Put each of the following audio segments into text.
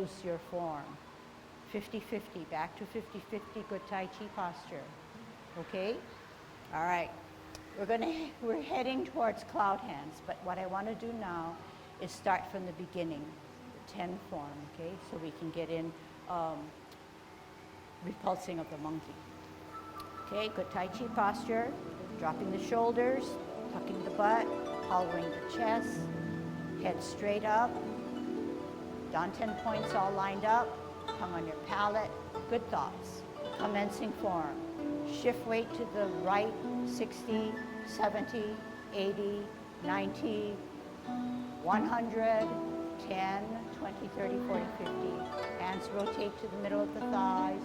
close your form. 50-50, back to 50-50, good Tai Chi posture. Okay? All right. We're heading towards cloud hands, but what I want to do now is start from the beginning, the 10 form, okay? So we can get in repulsing of the monkey. Okay, good Tai Chi posture, dropping the shoulders, tucking the butt, hollowing the chest, head straight up, down 10 points all lined up, tongue on your palate, good thoughts. Commencing form, shift weight to the right, 60, 70, 80, 90, 100, 10, 20, 30, 40, 50. Hands rotate to the middle of the thighs.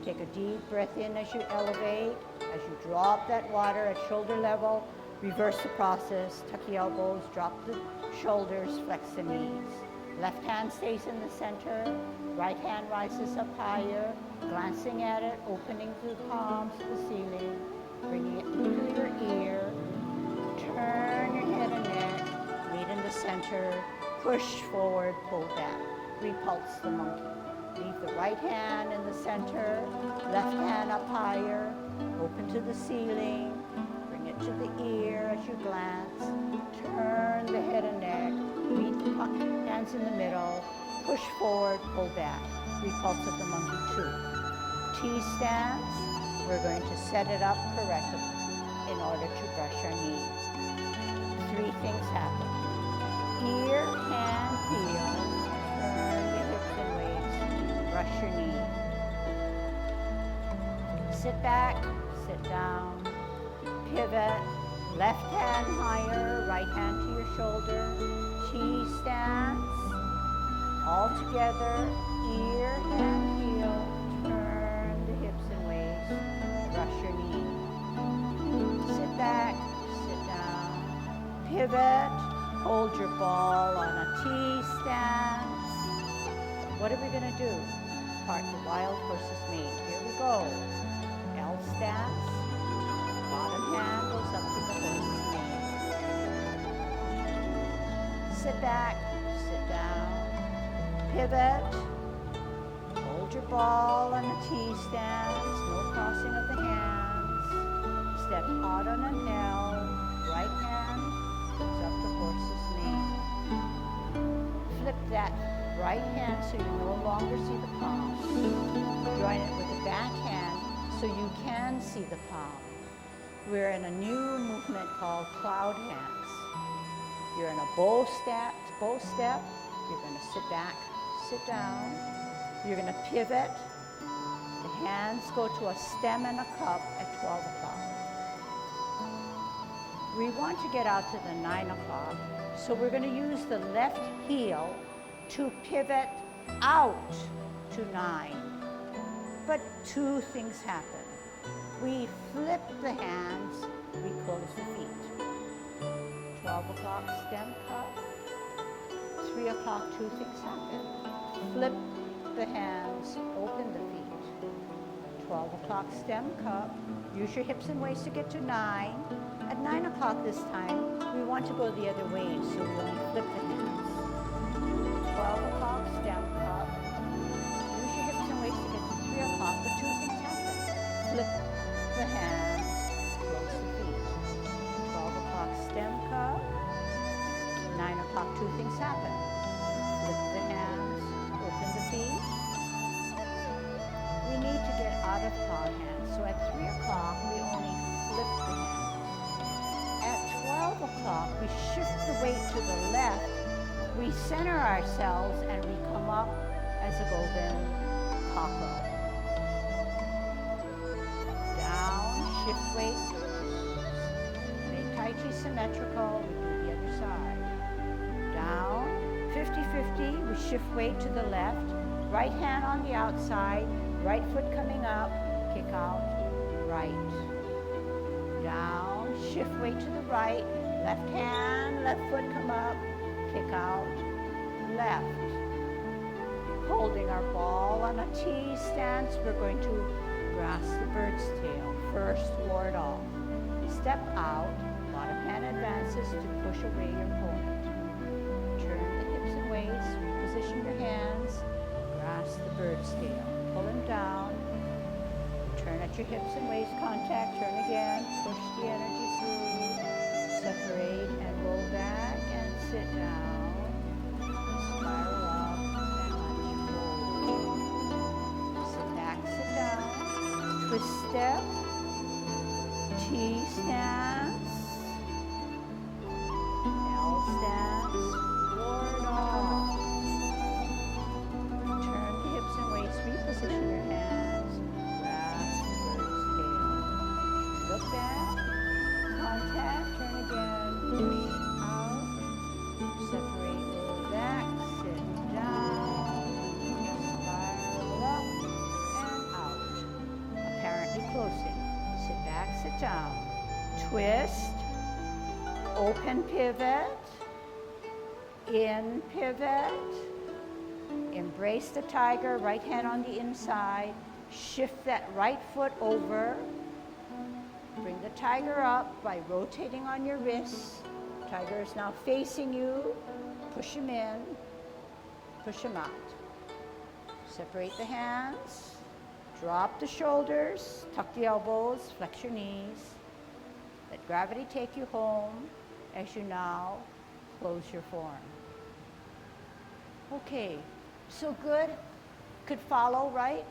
Take a deep breath in as you elevate. As you draw up that water at shoulder level, reverse the process. Tuck the elbows, drop the shoulders, flex the knees. Left hand stays in the center. Right hand rises up higher, glancing at it, opening the palms to the ceiling, bringing it to your ear. Turn your head and neck, meet in the center, push forward, pull back, repulse the monkey. Leave the right hand in the center, left hand up higher, open to the ceiling, bring it to the ear as you glance, turn the head and neck, meet the hands in the middle, push forward, pull back, repulse of the monkey 2. T-stance, we're going to set it up correctly in order to brush our knee. 3 things happen. Ear, hand, heel, turn the hips and waist, brush your knee. Sit back, sit down, pivot, left hand higher, right hand to your shoulder, T-stance, all together, ear, hand, heel, turn the hips and waist, brush your knee. Sit back, sit down, pivot, hold your ball on a T-stance. What are we going to do? Part the wild horse's mane. Here we go. L stance. Bottom hand goes up to the horse's mane. Sit back, sit down, pivot, hold your ball on a T-stance, no crossing of the hands. Step out on an L, right hand goes up the horse's mane. Flip that right hand so you no longer see the palm. Join it with the back hand so you can see the palm. We're in a new movement called cloud hands. You're in a bow step. You're going to sit back, sit down. You're going to pivot. The hands go to a stem and a cup at 12 o'clock. We want to get out to the 9 o'clock, so we're going to use the left heel to pivot out to 9. But 2 things happen. We flip the hands, we close the feet. 12 o'clock, stem cup. 3 o'clock, 2 things happen. Flip the hands, open the feet. 12 o'clock, stem cup. Use your hips and waist to get to 9. At 9 o'clock this time, we want to go the other way, so we only flip the hands. 12 o'clock, stem cup. Use your hips and waist to get to 3 o'clock, but 2 things happen. Flip the hands, close the feet. 12 o'clock, stem cup. 9 o'clock, 2 things happen. Flip the hands, open the feet. We need to get out of cloud hands, so at 3 o'clock, we only flip the hands. At 12 o'clock, we shift the weight to the left. We center ourselves and we come up as a golden cockle. Down, shift weight. Make Tai Chi symmetrical. We do the other side. Down, 50-50. We shift weight to the left. Right hand on the outside. Right foot coming up. Kick out. Right. Down, shift weight to the right. Left hand, left foot come up. Kick out, left. Holding our ball on a T-stance, we're going to grasp the bird's tail. First, ward off. Step out, bottom hand advances to push away your opponent. Turn the hips and waist, reposition your hands. grasp the bird's tail. Pull him down. Turn at your hips and waist contact. Turn again. Push the energy through. Separate and roll back and sit down. Spiral up. Balance. Roll. Sit back, sit down. Twist step. T stance. L stance. Ward off. Turn the hips and waist. Reposition your hands. Grasp the bird's tail. Look back. Contact. Turn again. Push out. Separate. Roll back. Sit down. Spiral up and out. Apparently closing. Sit back. Sit down. Twist. Open pivot. In pivot. Embrace the tiger, right hand on the inside. Shift that right foot over. Bring the tiger up by rotating on your wrists. Tiger is now facing you. Push him in. Push him out. Separate the hands. Drop the shoulders. Tuck the elbows. Flex your knees. Let gravity take you home as you now close your form. Okay, so good. Could follow, right?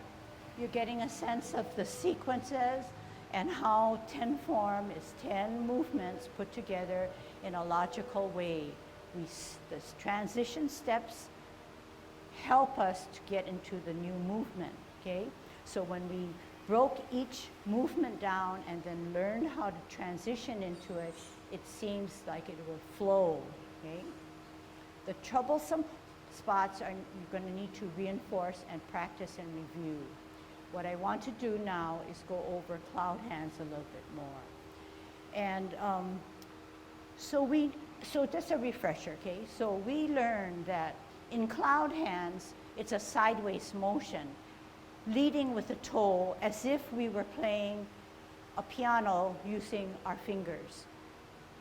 You're getting a sense of the sequences and how 10 form is 10 movements put together in a logical way. The transition steps help us to get into the new movement, okay? So when we broke each movement down and then learned how to transition into it, it seems like it will flow, okay? The troublesome spots are you're going to need to reinforce and practice and review. What I want to do now is go over cloud hands a little bit more. And so just a refresher, okay? So we learned that in cloud hands, it's a sideways motion, leading with the toe as if we were playing a piano using our fingers.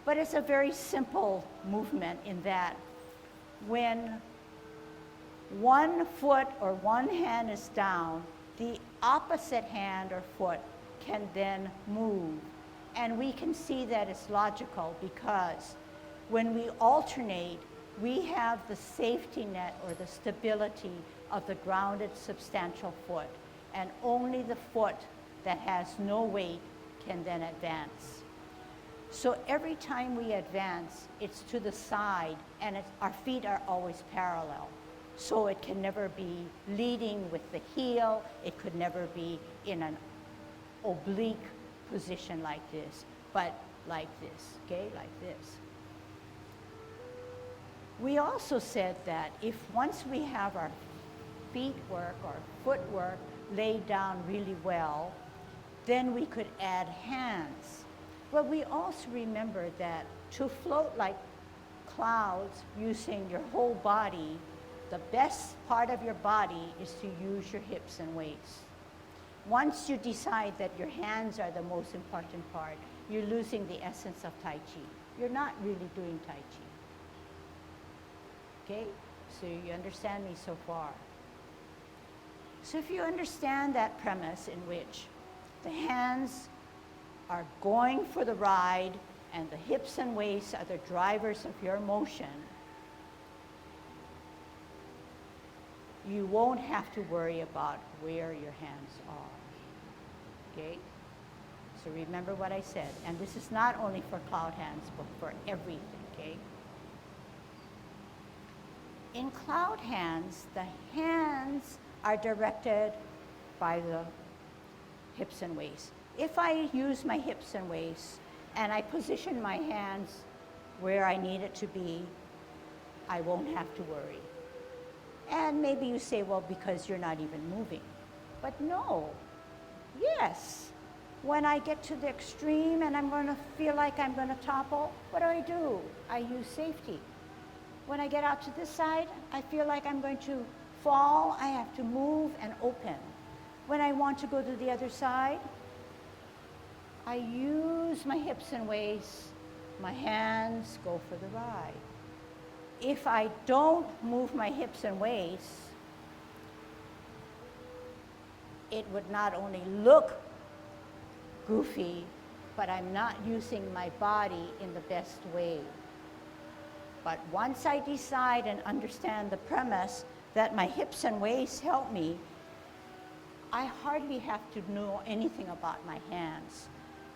But it's a very simple movement in that when one foot or one hand is down, the opposite hand or foot can then move. And we can see that it's logical because when we alternate, we have the safety net or the stability of the grounded substantial foot. And only the foot that has no weight can then advance. So every time we advance, it's to the side and our feet are always parallel. So it can never be leading with the heel. It could never be in an oblique position like this, but like this, okay, like this. We also said that if once we have our feet work or footwork laid down really well, then we could add hands. But we also remember that to float like clouds using your whole body, the best part of your body is to use your hips and waist. Once you decide that your hands are the most important part, you're losing the essence of Tai Chi. You're not really doing Tai Chi. Okay? So you understand me so far. So if you understand that premise in which the hands are going for the ride and the hips and waist are the drivers of your motion, you won't have to worry about where your hands are, okay? So remember what I said, and this is not only for cloud hands, but for everything, okay? In cloud hands, the hands are directed by the hips and waist. If I use my hips and waist and I position my hands where I need it to be, I won't have to worry. And maybe you say, well, because you're not even moving. But no, yes. When I get to the extreme and I'm going to feel like I'm going to topple, what do? I use safety. When I get out to this side, I feel like I'm going to fall, I have to move and open. When I want to go to the other side, I use my hips and waist, my hands go for the ride. If I don't move my hips and waist, it would not only look goofy, but I'm not using my body in the best way. But once I decide and understand the premise that my hips and waists help me, I hardly have to know anything about my hands.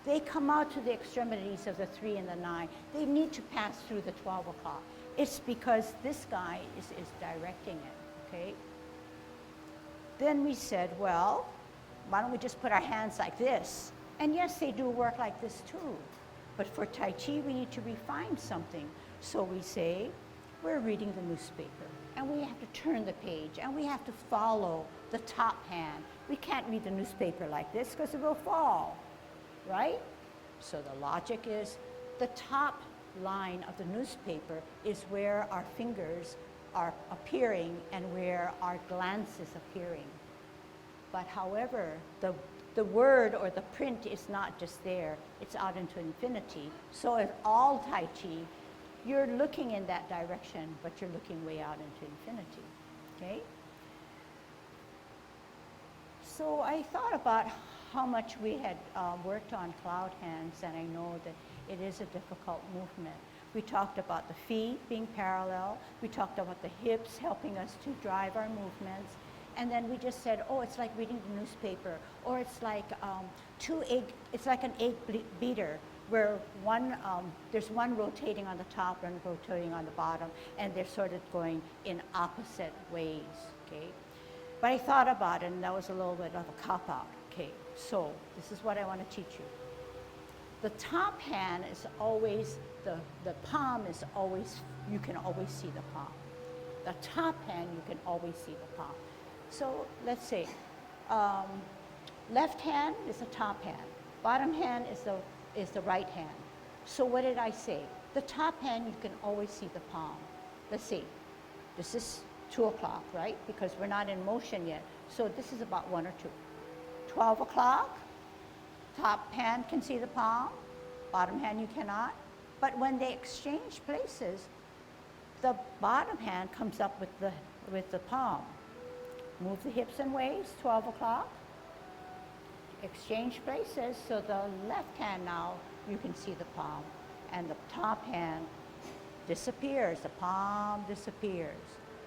They come out to the extremities of the 3 and the 9. They need to pass through the 12 o'clock. It's because this guy is directing it, okay? Then we said, well, why don't we just put our hands like this? And yes, they do work like this too. But for Tai Chi, we need to refine something. So we say, we're reading the newspaper, and we have to turn the page, and we have to follow the top hand. We can't read the newspaper like this because it will fall, right? So the logic is the top line of the newspaper is where our fingers are appearing and where our glance is appearing. But however, the word or the print is not just there, it's out into infinity. So in all Tai Chi, you're looking in that direction, but you're looking way out into infinity, okay? So I thought about how much we had worked on cloud hands, and I know that it is a difficult movement. We talked about the feet being parallel. We talked about the hips helping us to drive our movements. And then we just said, oh, it's like reading the newspaper, or it's like it's like an egg beater, where there's one rotating on the top and rotating on the bottom, and they're sort of going in opposite ways, okay? But I thought about it, and that was a little bit of a cop-out, okay? So this is what I want to teach you. The top hand is always, the palm is always, you can always see the palm. The top hand, you can always see the palm. So let's say, left hand is the top hand. Bottom hand is the right hand. So what did I say? The top hand, you can always see the palm. Let's see, this is 2 o'clock, right? Because we're not in motion yet. So this is about 1 or 2. 12 o'clock, top hand can see the palm, bottom hand you cannot. But when they exchange places, the bottom hand comes up with the palm. Move the hips and waists, 12 o'clock. Exchange places, so the left hand now, you can see the palm. And the top hand disappears, the palm disappears.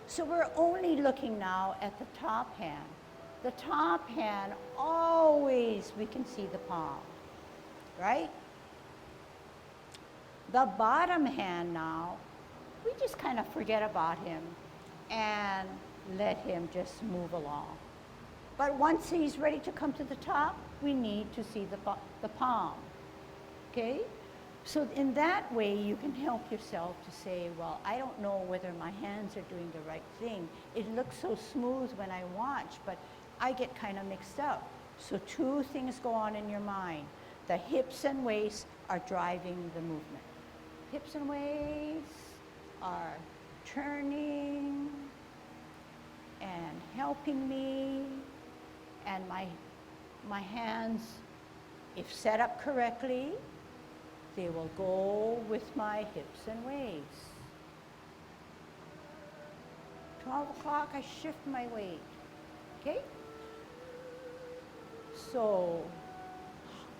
So we're only looking now at the top hand. The top hand, always we can see the palm, right? The bottom hand now, we just kind of forget about him and let him just move along. But once he's ready to come to the top, we need to see the palm, okay? So in that way, you can help yourself to say, well, I don't know whether my hands are doing the right thing. It looks so smooth when I watch, but I get kind of mixed up. So 2 things go on in your mind. The hips and waists are driving the movement. Hips and waists are turning and helping me, and my hands, if set up correctly, they will go with my hips and waists. 12 o'clock, I shift my weight, okay? So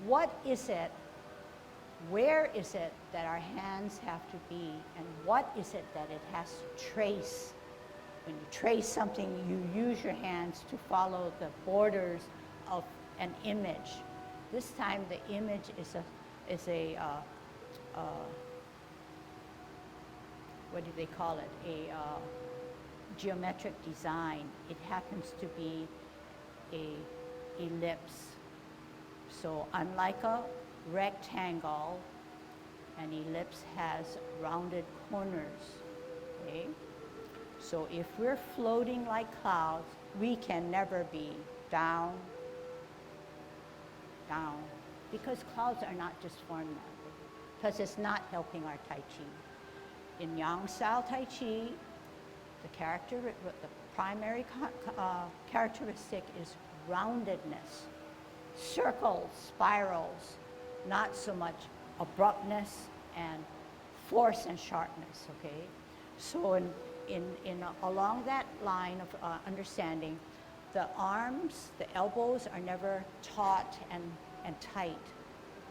what is it, where is it that our hands have to be, and what is it that it has to trace? When you trace something, you use your hands to follow the borders of an image. This time the image is a what do they call it? A geometric design. It happens to be a ellipse. So unlike a rectangle, an ellipse has rounded corners, okay? So if we're floating like clouds, we can never be down, down, because clouds are not just formed that way, because it's not helping our Tai Chi. In Yang style Tai Chi, the primary characteristic is roundedness, circles, spirals, not so much abruptness and force and sharpness, okay? So along that line of understanding, The arms, the elbows are never taut and tight.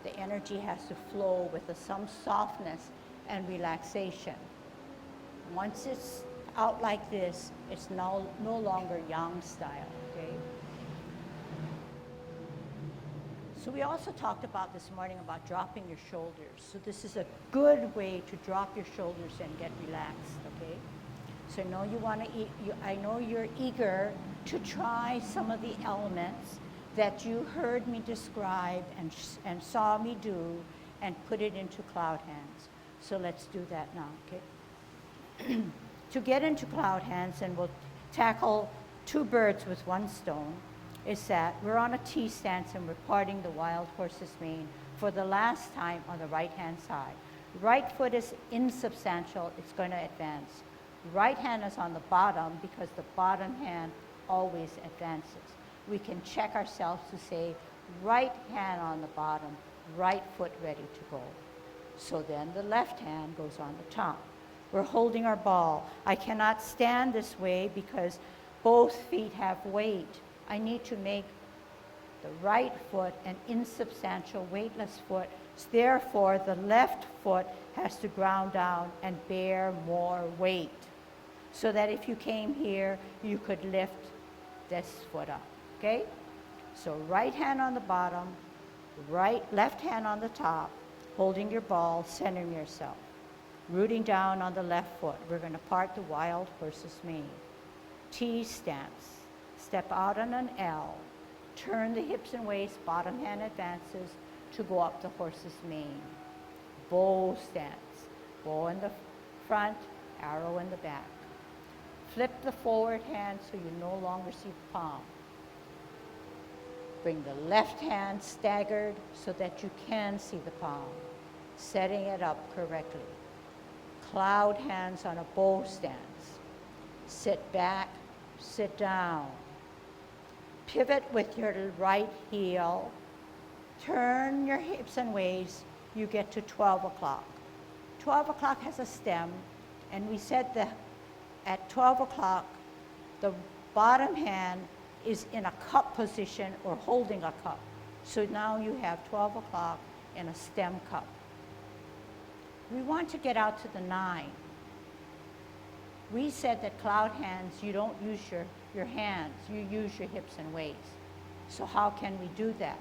The energy has to flow with some softness and relaxation. Once it's out like this, it's no longer yang style, okay? So we also talked about this morning about dropping your shoulders. So this is a good way to drop your shoulders and get relaxed, okay? So I know you're eager to try some of the elements that you heard me describe and saw me do and put it into cloud hands. So let's do that now, okay? To get into cloud hands, and we'll tackle two birds with one stone, is that we're on a T stance and we're parting the wild horse's mane for the last time on the right-hand side. Right foot is insubstantial, it's going to advance. Right hand is on the bottom because the bottom hand always advances. We can check ourselves to say, right hand on the bottom, right foot ready to go. So then the left hand goes on the top. We're holding our ball. I cannot stand this way because both feet have weight. I need to make the right foot an insubstantial weightless foot. Therefore, the left foot has to ground down and bear more weight. So that if you came here, you could lift this foot up, okay? So right hand on the bottom, left hand on the top, holding your ball, centering yourself. Rooting down on the left foot, we're going to part the wild horse's mane. T stance. Step out on an L. Turn the hips and waist, bottom hand advances to go up the horse's mane. Bow stance. Bow in the front, arrow in the back. Flip the forward hand so you no longer see the palm. Bring the left hand staggered so that you can see the palm, setting it up correctly. Cloud hands on a bow stance. Sit back, sit down. Pivot with your right heel. Turn your hips and waist. You get to 12 o'clock. 12 o'clock has a stem, and we said that at 12 o'clock, the bottom hand is in a cup position or holding a cup. So now you have 12 o'clock in a stem cup. We want to get out to the 9. We said that cloud hands, you don't use your hands, you use your hips and waist. So how can we do that?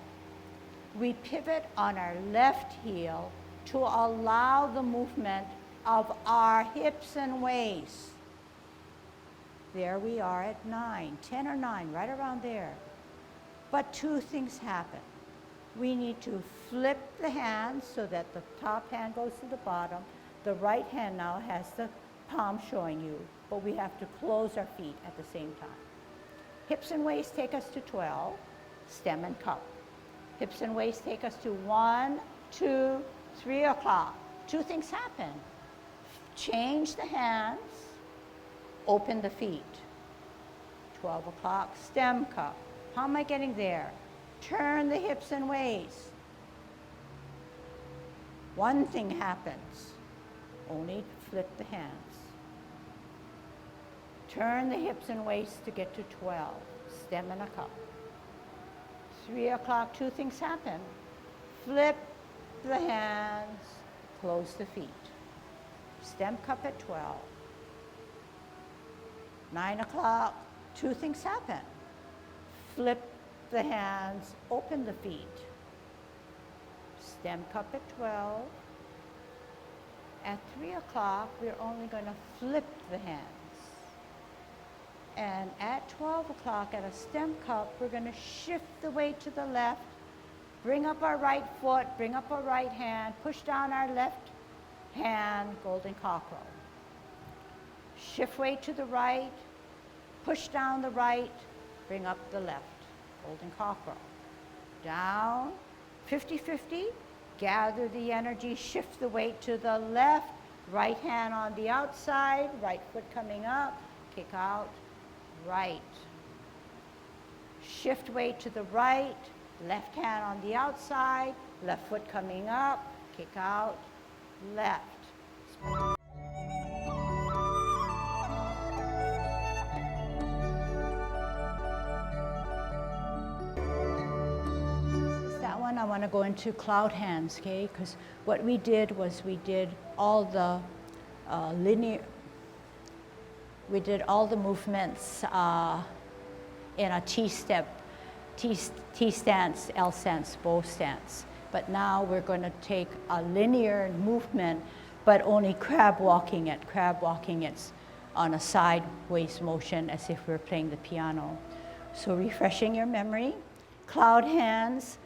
We pivot on our left heel to allow the movement of our hips and waist. There we are at 9, 10 or 9, right around there. But two things happen. We need to flip the hands so that the top hand goes to the bottom. The right hand now has the palm showing you, but we have to close our feet at the same time. Hips and waist take us to 12, stem and cup. Hips and waist take us to 1, 2, 3 o'clock. Two things happen. Change the hands, open the feet. 12 o'clock, stem cup. How am I getting there? Turn the hips and waist. One thing happens, only flip the hands. Turn the hips and waist to get to 12, stem and a cup. 3 o'clock, two things happen. Flip the hands, close the feet. Stem cup at 12. 9 o'clock, two things happen. Flip the hands, open the feet. Stem cup at 12. At 3 o'clock, we're only going to flip the hands. And at 12 o'clock, at a stem cup, we're going to shift the weight to the left, bring up our right foot, bring up our right hand, push down our left hand, golden cockerel. Shift weight to the right, push down the right, bring up the left, golden cockerel. Down, 50-50, gather the energy, shift the weight to the left, right hand on the outside, right foot coming up, kick out, right. Shift weight to the right, left hand on the outside, left foot coming up, kick out, left. to go into cloud hands, okay? Because what we did was we did all the movements in a T-step, T-stance, L-stance, bow stance. But now we're going to take a linear movement, but only crab walking it. Crab walking it's on a sideways motion as if we're playing the piano. So refreshing your memory, cloud hands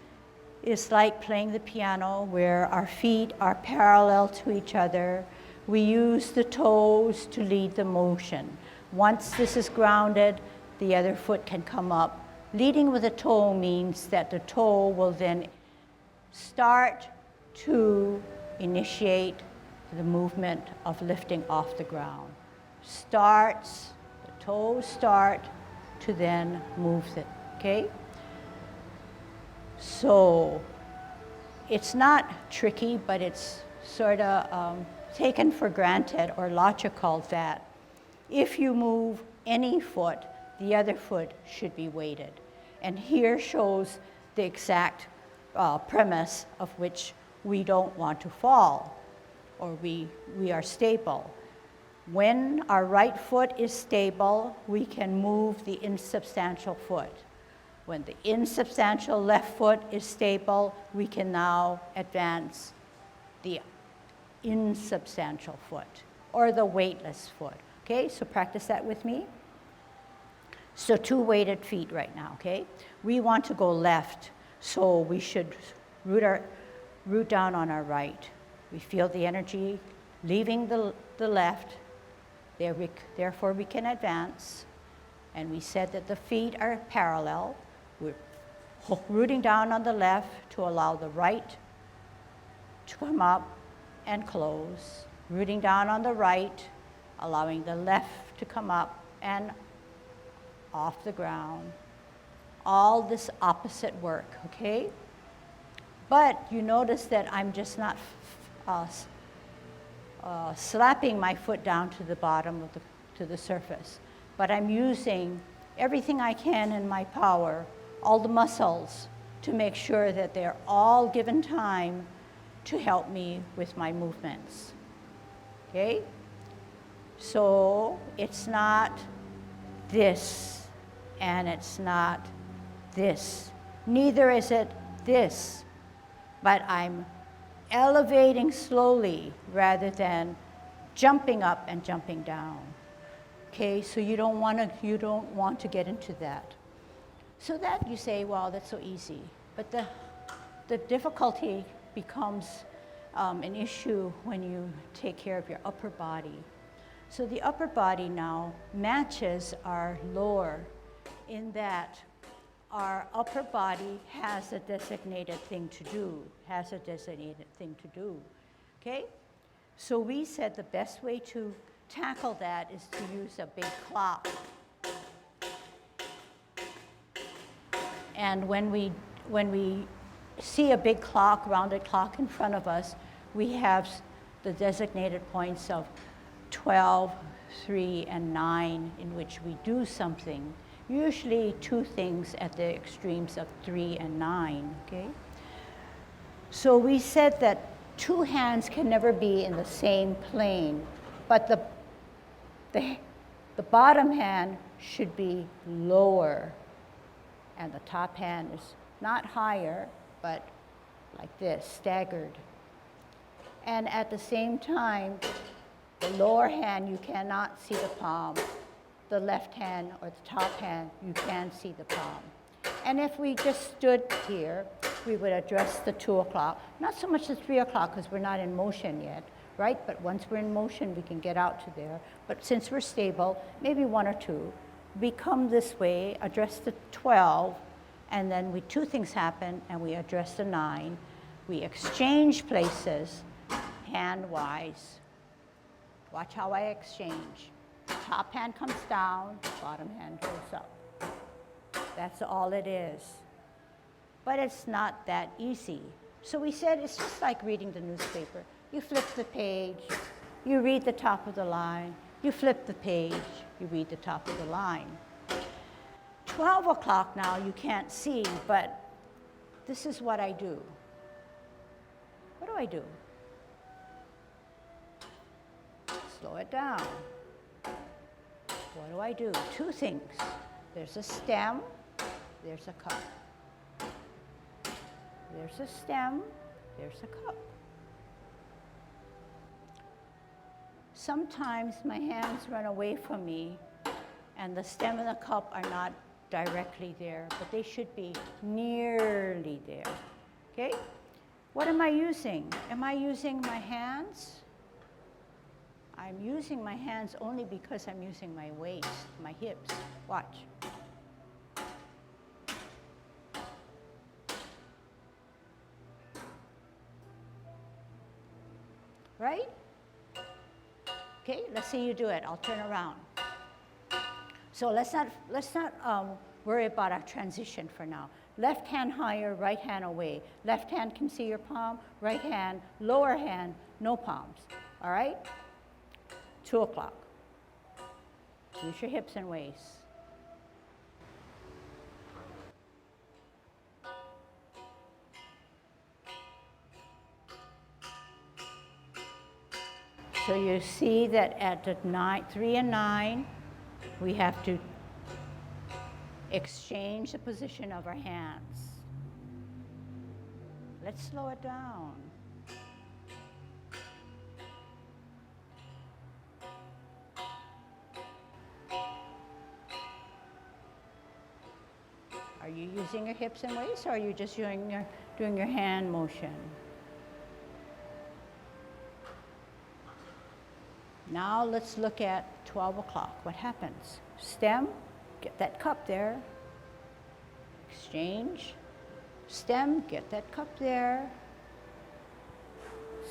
is like playing the piano where our feet are parallel to each other. We use the toes to lead the motion. Once this is grounded, the other foot can come up. Leading with a toe means that the toe will then start to initiate the movement of lifting off the ground. The toes start to then move it, okay? So it's not tricky, but it's sort of taken for granted or logical that if you move any foot, the other foot should be weighted. And here shows the exact premise of which we don't want to fall, or we are stable. When our right foot is stable, we can move the insubstantial foot. When the insubstantial left foot is stable, we can now advance the insubstantial foot, or the weightless foot. Okay, so practice that with me. So 2 weighted feet right now, okay? We want to go left, so we should root down on our right. We feel the energy leaving the left, therefore we can advance. And we said that the feet are parallel. We're rooting down on the left to allow the right to come up and close. Rooting down on the right, allowing the left to come up and off the ground. All this opposite work, okay? But you notice that I'm just not slapping my foot down to the bottom of to the surface, but I'm using everything I can in my power, all the muscles, to make sure that they're all given time to help me with my movements, okay? So it's not this, and it's not this. Neither is it this, but I'm elevating slowly rather than jumping up and jumping down. Okay, so you don't want to get into that. So that you say, well, that's so easy. But the difficulty becomes an issue when you take care of your upper body. So the upper body now matches our lower in that our upper body has a designated thing to do, okay? So we said the best way to tackle that is to use a big clock. And when we see a big clock, rounded clock in front of us, we have the designated points of 12, 3, and 9 in which we do something. Usually 2 things at the extremes of 3 and 9, okay? So we said that 2 hands can never be in the same plane, but the bottom hand should be lower, and the top hand is not higher, but like this, staggered. And at the same time, the lower hand, you cannot see the palm. The left hand or the top hand, you can see the palm. And if we just stood here, we would address the 2 o'clock. Not so much the 3 o'clock because we're not in motion yet, right? But once we're in motion, we can get out to there. But since we're stable, maybe 1 or 2, we come this way, address the 12, and then 2 things happen, and we address the 9. We exchange places hand-wise. Watch how I exchange. Top hand comes down, bottom hand goes up. That's all it is. But it's not that easy. So we said it's just like reading the newspaper. You flip the page, you read the top of the line, you flip the page, you read the top of the line. 12 o'clock now you can't see, but this is what I do. What do I do? Slow it down. What do I do? Two things. There's a stem, there's a cup. There's a stem, there's a cup. Sometimes my hands run away from me and the stem and the cup are not directly there, but they should be nearly there. Okay? What am I using? Am I using my hands? I'm using my hands only because I'm using my waist, my hips. Watch. Right? Okay, let's see you do it. I'll turn around. So let's not worry about our transition for now. Left hand higher, right hand away. Left hand can see your palm, right hand, lower hand, no palms. All right? 2 o'clock. Use your hips and waist. So you see that at the 3 and 9, we have to exchange the position of our hands. Let's slow it down. Are you using your hips and waist, or are you just doing your hand motion? Now let's look at 12 o'clock. What happens? Stem, get that cup there. Exchange. Stem, get that cup there.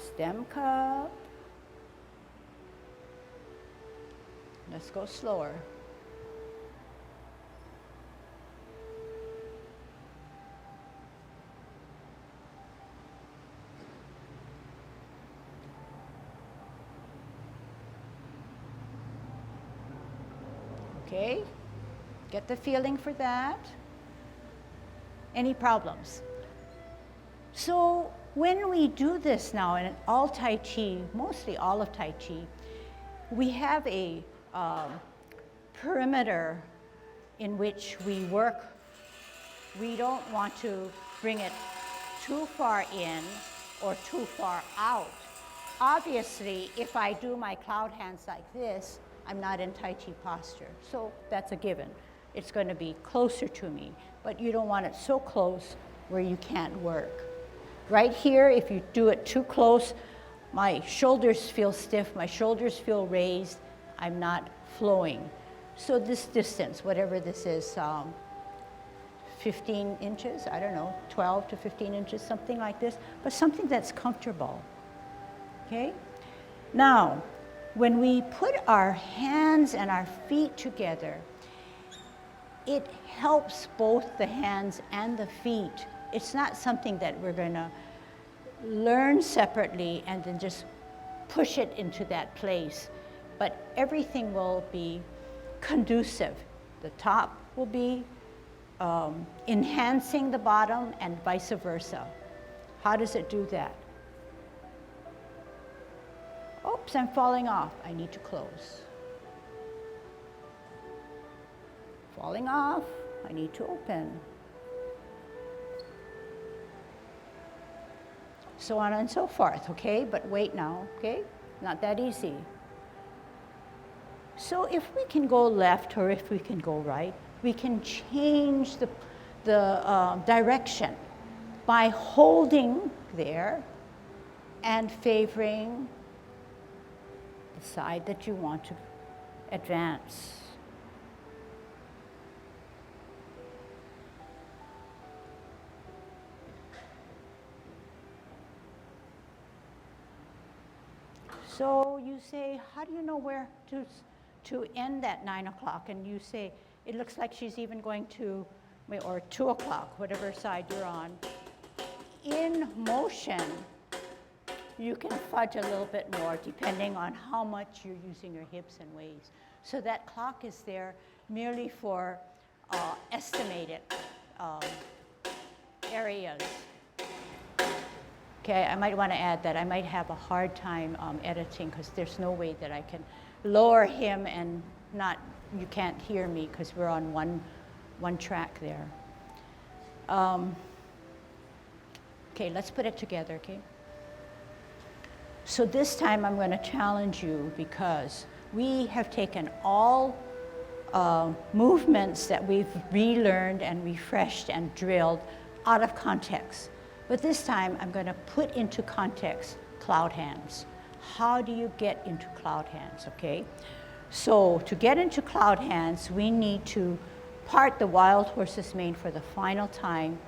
Stem, cup. Let's go slower. Okay, get the feeling for that. Any problems? So when we do this now in all Tai Chi, mostly all of Tai Chi, we have a perimeter in which we work. We don't want to bring it too far in or too far out. Obviously, if I do my cloud hands like this, I'm not in Tai Chi posture, so that's a given. It's going to be closer to me, but you don't want it so close where you can't work. Right here, if you do it too close, my shoulders feel stiff, my shoulders feel raised, I'm not flowing. So this distance, whatever this is, 15 inches, I don't know, 12 to 15 inches, something like this, but something that's comfortable, okay? Now, when we put our hands and our feet together, it helps both the hands and the feet. It's not something that we're going to learn separately and then just push it into that place. But everything will be conducive. The top will be enhancing the bottom and vice versa. How does it do that? Oops, I'm falling off. I need to close. Falling off. I need to open. So on and so forth, okay? But wait now, okay? Not that easy. So if we can go left or if we can go right, we can change the direction by holding there and favoring the side that you want to advance. So you say, how do you know where to end at 9 o'clock? And you say, it looks like she's even going to, or 2 o'clock, whatever side you're on. In motion, you can fudge a little bit more depending on how much you're using your hips and waist. So that clock is there merely for estimated areas. Okay, I might want to add that I might have a hard time editing because there's no way that I can lower him and you can't hear me because we're on one track there. Okay, let's put it together, okay? So this time I'm going to challenge you because we have taken all movements that we've relearned and refreshed and drilled out of context. But this time I'm going to put into context cloud hands. How do you get into cloud hands, okay? So to get into cloud hands, we need to part the wild horse's mane for the final time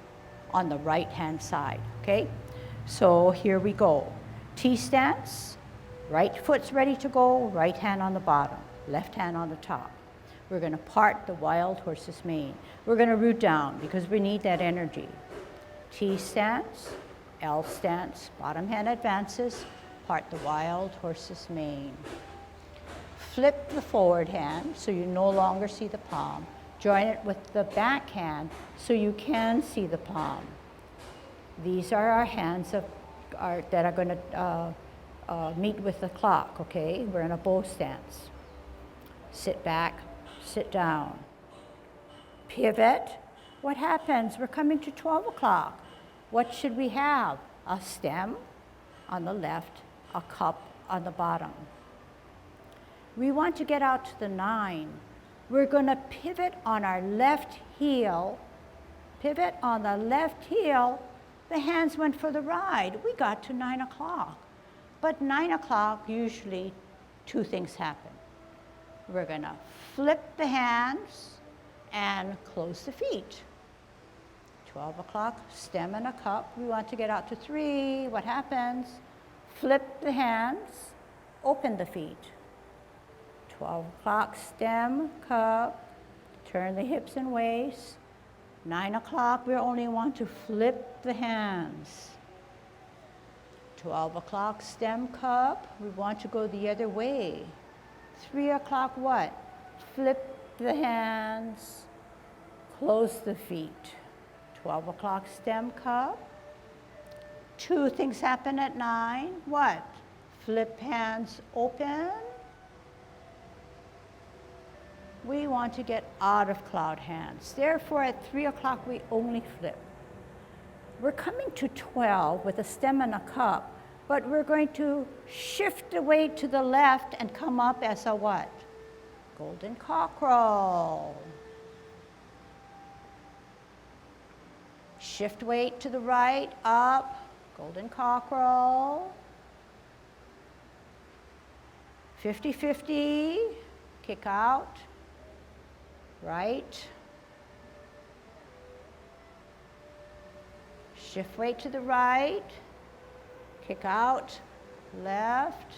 on the right hand side, okay? So here we go. T stance, right foot's ready to go, right hand on the bottom, left hand on the top. We're going to part the wild horse's mane. We're going to root down because we need that energy. T stance, L stance, bottom hand advances, part the wild horse's mane. Flip the forward hand so you no longer see the palm. Join it with the back hand so you can see the palm. These are our hands that are going to meet with the clock, okay? We're in a bow stance. Sit back, sit down. Pivot. What happens? We're coming to 12 o'clock. What should we have? A stem on the left, a cup on the bottom. We want to get out to the 9. We're going to pivot on our left heel. Pivot on the left heel. The hands went for the ride. We got to 9 o'clock. But 9 o'clock, usually 2 things happen. We're going to flip the hands and close the feet. 12 o'clock, stem and a cup. We want to get out to 3. What happens? Flip the hands, open the feet. 12 o'clock, stem, cup, turn the hips and waist. 9 o'clock, we only want to flip the hands. 12 o'clock, stem, cup, we want to go the other way. 3 o'clock, what? Flip the hands, close the feet. 12 o'clock, stem, cup. 2 things happen at 9. What? Flip hands, open. We want to get out of cloud hands. Therefore, at 3 o'clock, we only flip. We're coming to 12 with a stem and a cup, but we're going to shift the weight to the left and come up as a what? Golden cockerel. Shift weight to the right, up, golden cockerel. 50-50, kick out, right. Shift weight to the right, kick out, left.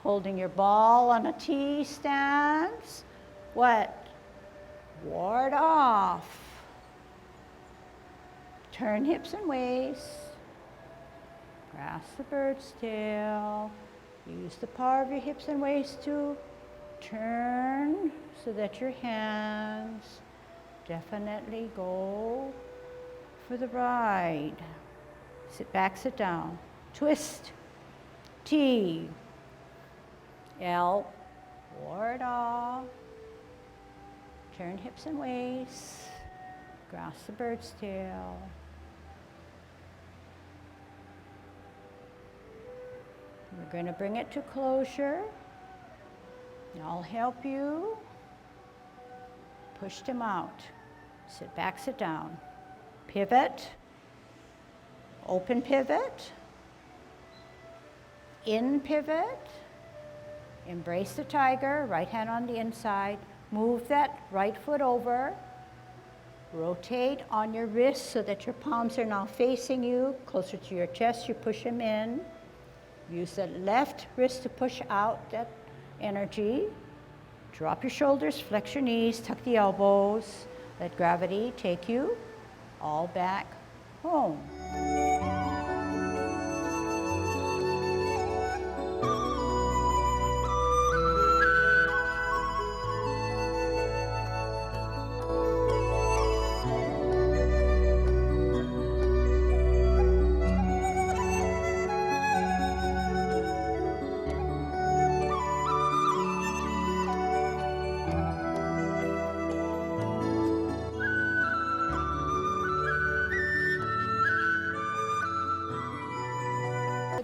Holding your ball on a T stance. What? Ward off. Turn hips and waist. Grasp the bird's tail. Use the power of your hips and waist to turn so that your hands definitely go for the ride. Sit back, sit down. Twist. T. L. Ward off. Turn hips and waist. Grasp the bird's tail. We're going to bring it to closure. I'll help you. Push them out. Sit back, sit down. Pivot. Open pivot. In pivot. Embrace the tiger. Right hand on the inside. Move that right foot over. Rotate on your wrists so that your palms are now facing you. Closer to your chest, you push them in. Use the left wrist to push out that energy. Drop your shoulders, flex your knees, tuck the elbows. Let gravity take you all back home.